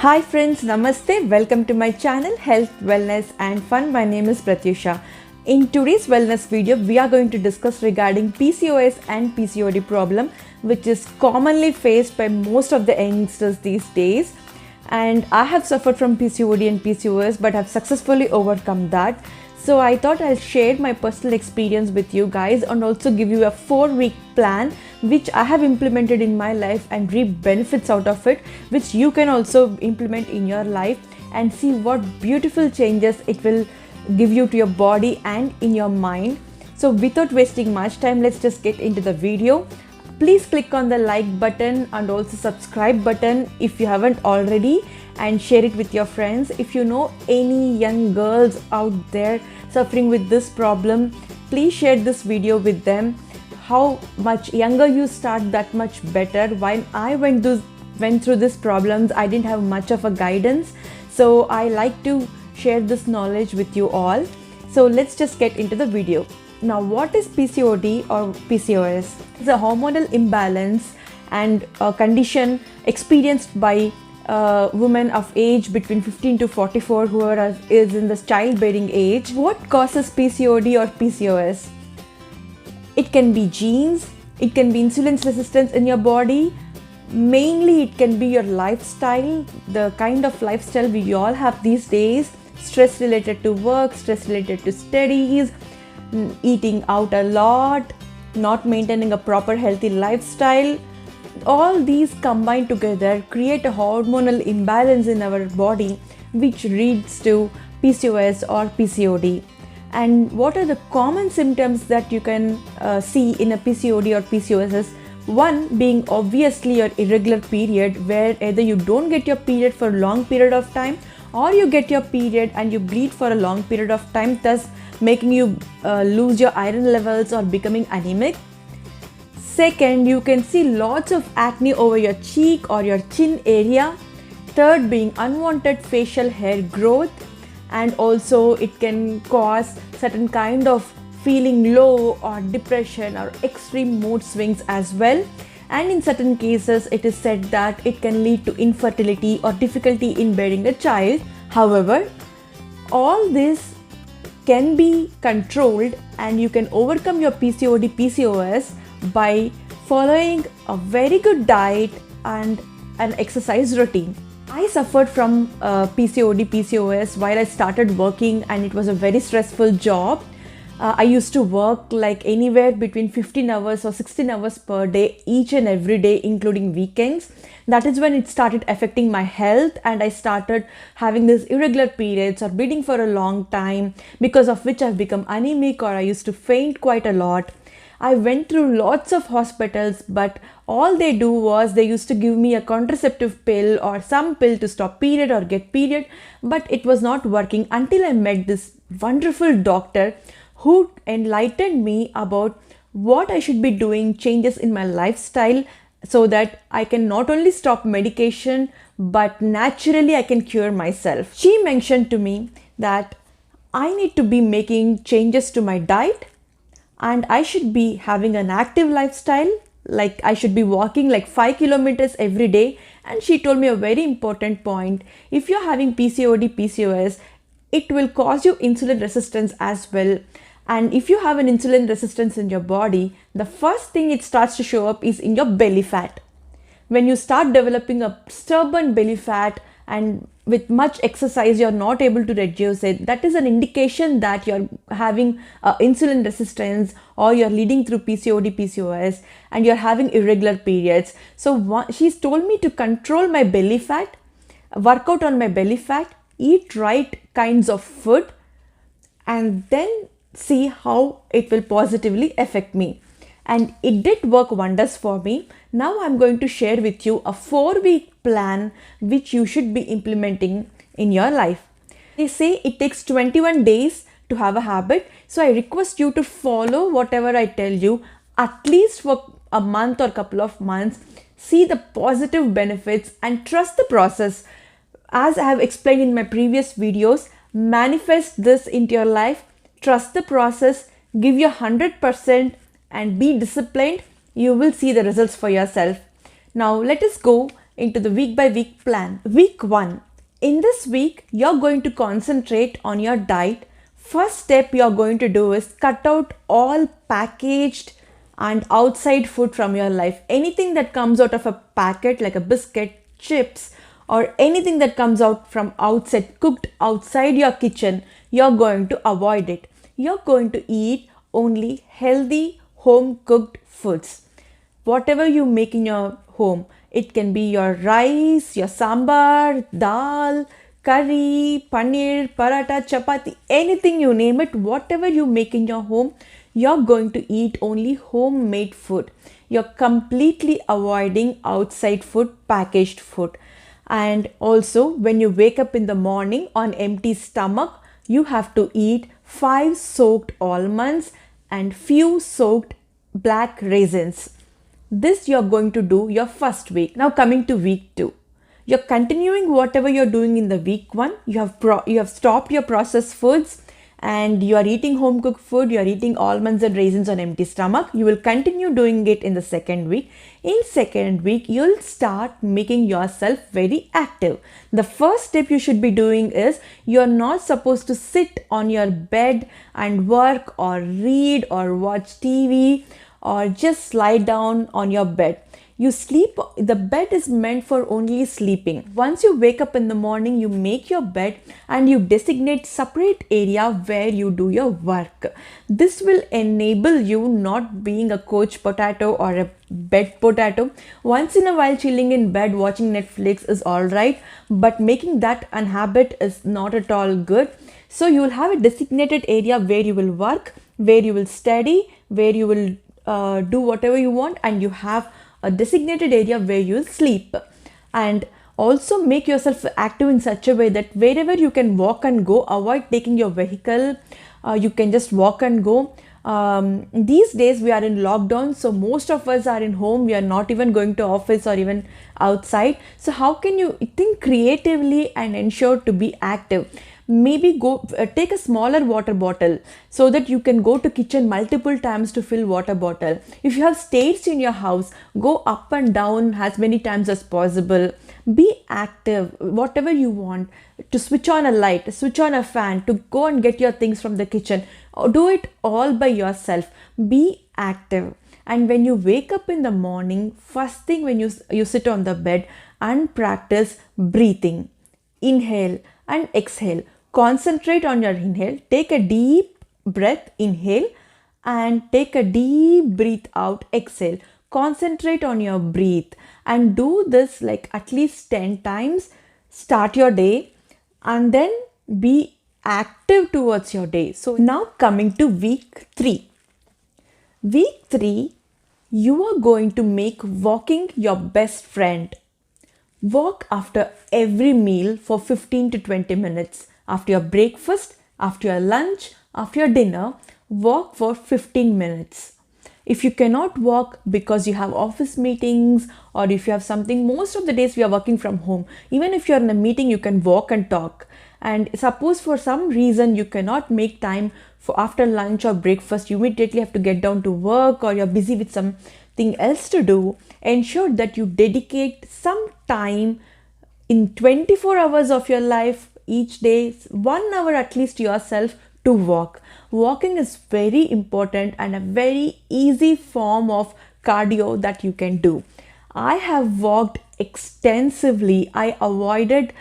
Hi friends, Namaste. Welcome to my channel Health, Wellness and Fun. My name is Pratyusha. In today's wellness video, we are going to discuss regarding PCOS and PCOD problem, which is commonly faced by most of the youngsters these days. And I have suffered from PCOD and PCOS, but have successfully overcome that. So I thought I'll share my personal experience with you guys and also give you a 4-week plan which I have implemented in my life and reap benefits out of it, which you can also implement in your life and see what beautiful changes it will give you to your body and in your mind. So without wasting much time, let's just get into the video. Please click on the like button and also subscribe button if you haven't already, and share it with your friends. If you know any young girls out there suffering with this problem, please share this video with them. How much younger you start, that much better. While I went through these problems, I didn't have much of a guidance, so I like to share this knowledge with you all. So let's just get into the video. Now, what is PCOD or PCOS? It's a hormonal imbalance and a condition experienced by women of age between 15 to 44 who is in the childbearing age. What causes PCOD or PCOS? It can be genes, it can be insulin resistance in your body. Mainly it can be your lifestyle, the kind of lifestyle we all have these days. Stress related to work, stress related to studies, eating out a lot, not maintaining a proper healthy lifestyle. All these combined together create a hormonal imbalance in our body, which leads to PCOS or PCOD. And what are the common symptoms that you can see in a PCOD or PCOS? One being obviously your irregular period, where either you don't get your period for a long period of time, or you get your period and you bleed for a long period of time, thus making you lose your iron levels or becoming anemic. Second, you can see lots of acne over your cheek or your chin area. Third being unwanted facial hair growth, and also it can cause certain kind of feeling low or depression or extreme mood swings as well. And in certain cases, it is said that it can lead to infertility or difficulty in bearing a child. However, all this can be controlled and you can overcome your PCOD, PCOS by following a very good diet and an exercise routine. I suffered from PCOD, PCOS while I started working, and it was a very stressful job. I used to work like anywhere between 15 hours or 16 hours per day, each and every day, including weekends. That is when it started affecting my health, and I started having these irregular periods or bleeding for a long time, because of which I've become anemic, or I used to faint quite a lot. I went through lots of hospitals, but all they do was they used to give me a contraceptive pill or some pill to stop period or get period, but it was not working until I met this wonderful doctor who enlightened me about what I should be doing, changes in my lifestyle, so that I can not only stop medication, but naturally I can cure myself. She mentioned to me that I need to be making changes to my diet, and I should be having an active lifestyle, like I should be walking like 5 kilometers every day. And she told me a very important point: if you're having PCOD, PCOS, it will cause you insulin resistance as well. And if you have an insulin resistance in your body, the first thing it starts to show up is in your belly fat. When you start developing a stubborn belly fat and with much exercise you're not able to reduce it, that is an indication that you're having insulin resistance, or you're leading through PCOD, PCOS, and you're having irregular periods. So she's told me to control my belly fat, work out on my belly fat, eat right kinds of food, and then see how it will positively affect me. And it did work wonders for me. Now I'm going to share with you a 4-week plan which you should be implementing in your life. They say it takes 21 days to have a habit, so I request you to follow whatever I tell you at least for a month or couple of months. See the positive benefits and trust the process. As I have explained in my previous videos, manifest this into your life, trust the process, give your 100% and be disciplined. You will see the results for yourself. Now let us go into the week by week plan. Week 1. In this week, you're going to concentrate on your diet. First step you're going to do is cut out all packaged and outside food from your life. Anything that comes out of a packet like a biscuit, chips, or anything that comes out from outside, cooked outside your kitchen, you're going to avoid it. You're going to eat only healthy home cooked foods. Whatever you make in your home, it can be your rice, your sambar, dal, curry, paneer, paratha, chapati, anything you name it, whatever you make in your home, you're going to eat only homemade food. You're completely avoiding outside food, packaged food. And also, when you wake up in the morning on empty stomach, you have to eat 5 soaked almonds and few soaked black raisins. This you're going to do your first week. Now coming to week 2. You're continuing whatever you're doing in the week 1. You have stopped your processed foods and you are eating home cooked food. You are eating almonds and raisins on empty stomach. You will continue doing it in the second week. In second week, you'll start making yourself very active. The first step you should be doing is you're not supposed to sit on your bed and work or read or watch TV or just lie down on your bed. You sleep, the bed is meant for only sleeping. Once you wake up in the morning, you make your bed and you designate separate area where you do your work. This will enable you not being a couch potato or a bed potato. Once in a while chilling in bed watching Netflix is alright, but making that a habit is not at all good. So you will have a designated area where you will work, where you will study, where you will do whatever you want, and you have a designated area where you sleep. And also make yourself active in such a way that wherever you can walk and go, avoid taking your vehicle. You can just walk and go. These days we are in lockdown, so most of us are in home. We are not even going to office or even outside. So how can you think creatively and ensure to be active? Maybe go take a smaller water bottle so that you can go to kitchen multiple times to fill water bottle. If you have stairs in your house, go up and down as many times as possible. Be active, whatever you want, to switch on a light, switch on a fan, to go and get your things from the kitchen. Do it all by yourself. Be active. And when you wake up in the morning, first thing when you sit on the bed and practice breathing. Inhale and exhale. Concentrate on your inhale. Take a deep breath, inhale, and take a deep breath out, exhale. Concentrate on your breath and do this like at least 10 times. Start your day and then be active towards your day. So now coming to week 3. Week 3, you are going to make walking your best friend. Walk after every meal for 15 to 20 minutes. After your breakfast, after your lunch, after your dinner, walk for 15 minutes. If you cannot walk because you have office meetings or if you have something, most of the days we are working from home. Even if you're in a meeting, you can walk and talk. And suppose for some reason you cannot make time for after lunch or breakfast, you immediately have to get down to work or you're busy with something else to do, ensure that you dedicate some time in 24 hours of your life each day, 1 hour at least to yourself to walk. Walking is very important and a very easy form of cardio that you can do. I have walked extensively. I avoided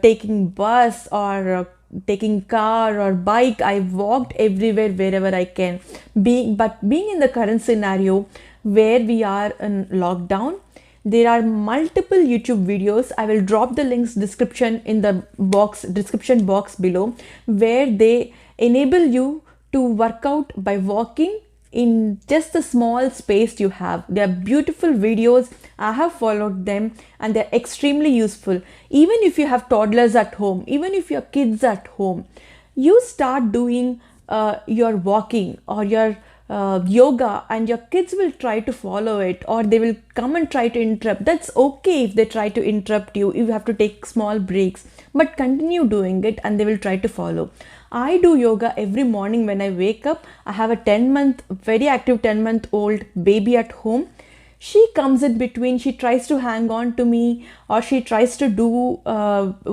taking bus or taking car or bike. I walked everywhere wherever I can. Being in the current scenario where we are in lockdown, there are multiple YouTube videos. I will drop the links description in the description box below, where they enable you to work out by walking in just the small space you have. They are beautiful videos. I have followed them and they're extremely useful. Even if you have toddlers at home, even if your kids at home, you start doing your walking or your yoga and your kids will try to follow it, or they will come and try to interrupt. That's okay if they try to interrupt you. You have to take small breaks, but continue doing it and they will try to follow. I do yoga every morning when I wake up. I have a very active 10-month-old baby at home. she comes in between, she tries to hang on to me, or she tries to do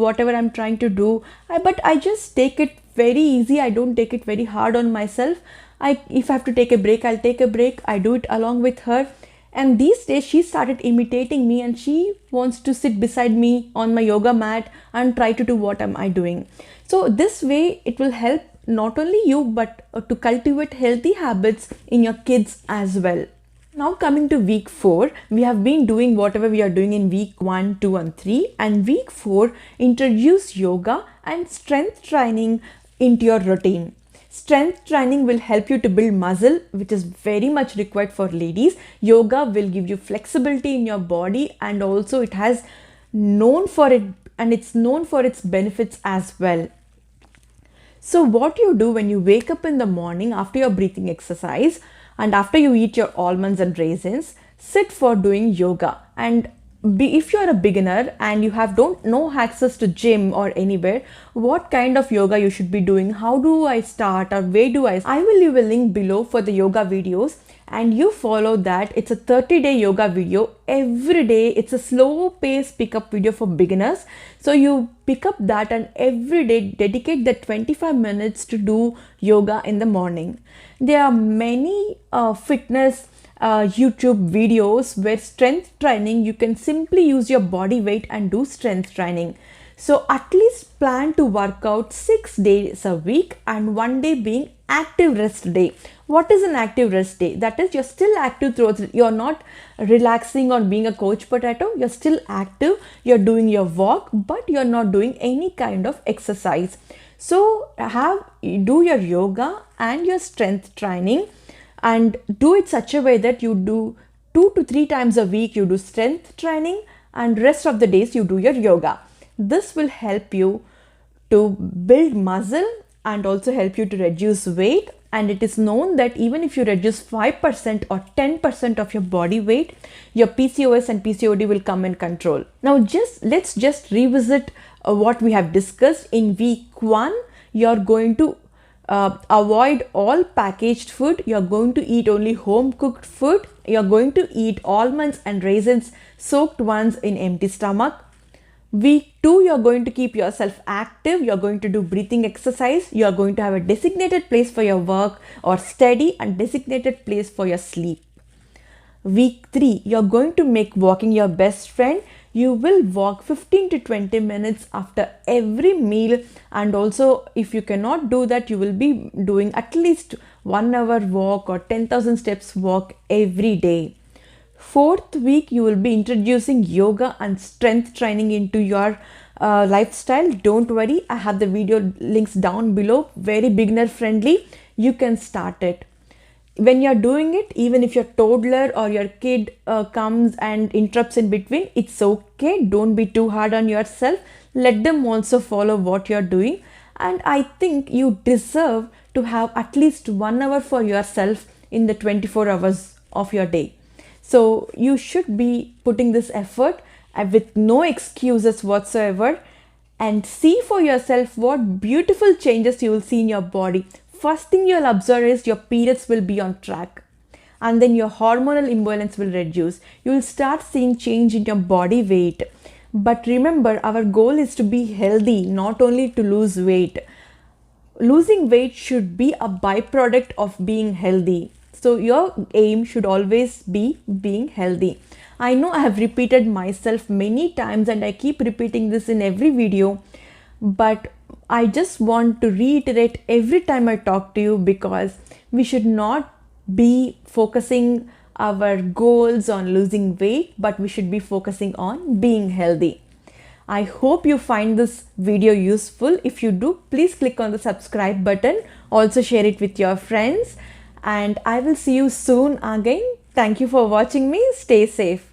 whatever I'm trying to do. But I just take it very easy. I don't take it very hard on myself. If I have to take a break, I'll take a break. I do it along with her. And these days she started imitating me, and she wants to sit beside me on my yoga mat and try to do what am I doing. So this way it will help not only you, but to cultivate healthy habits in your kids as well. Now coming to week 4, we have been doing whatever we are doing in week 1, 2 and 3, and week 4 introduce yoga and strength training into your routine. Strength training will help you to build muscle, which is very much required for ladies. Yoga will give you flexibility in your body, and also it has known for it, and it's known for its benefits as well. So what you do when you wake up in the morning after your breathing exercise and after you eat your almonds and raisins, sit for doing yoga. And if you are a beginner and you have don't know access to gym or anywhere, what kind of yoga you should be doing, how do I start, or where do I will leave a link below for the yoga videos, and you follow that. It's a 30-day yoga video every day. It's a slow pace pickup video for beginners. So you pick up that and every day dedicate that 25 minutes to do yoga in the morning. There are many fitness YouTube videos where strength training, you can simply use your body weight and do strength training. So at least plan to work out 6 days a week, and 1 day being active rest day. What is an active rest day? That is, you're still active throughout. You're not relaxing or being a couch potato. You're still active. You're doing your walk, but you're not doing any kind of exercise. So do your yoga and your strength training, and do it such a way that you do 2 to 3 times a week you do strength training, and rest of the days you do your yoga. This will help you to build muscle and also help you to reduce weight. And it is known that even if you reduce 5% or 10% of your body weight, your PCOS and PCOD will come in control. Now let's just revisit what we have discussed. In week 1, you're going to avoid all packaged food. You're going to eat only home cooked food. You're going to eat almonds and raisins, soaked ones, in empty stomach. Week 2, you're going to keep yourself active. You're going to do breathing exercise. You're going to have a designated place for your work or study, and designated place for your sleep. Week 3, you're going to make walking your best friend. You will walk 15 to 20 minutes after every meal, and also if you cannot do that, you will be doing at least 1 hour walk or 10,000 steps walk every day. 4th week, you will be introducing yoga and strength training into your lifestyle. Don't worry, I have the video links down below, very beginner friendly. You can start it. When you're doing it, even if your toddler or your kid comes and interrupts in between, it's okay. Don't be too hard on yourself. Let them also follow what you're doing. And I think you deserve to have at least 1 hour for yourself in the 24 hours of your day. So you should be putting this effort with no excuses whatsoever, and see for yourself what beautiful changes you will see in your body. First thing you'll observe is your periods will be on track, and then your hormonal imbalance will reduce. You will start seeing change in your body weight. But remember, our goal is to be healthy, not only to lose weight. Losing weight should be a byproduct of being healthy. So your aim should always be being healthy. I know I have repeated myself many times, and I keep repeating this in every video, but I just want to reiterate every time I talk to you, because we should not be focusing our goals on losing weight, but we should be focusing on being healthy. I hope you find this video useful. If you do, please click on the subscribe button. Also share it with your friends. And I will see you soon again. Thank you for watching me. Stay safe.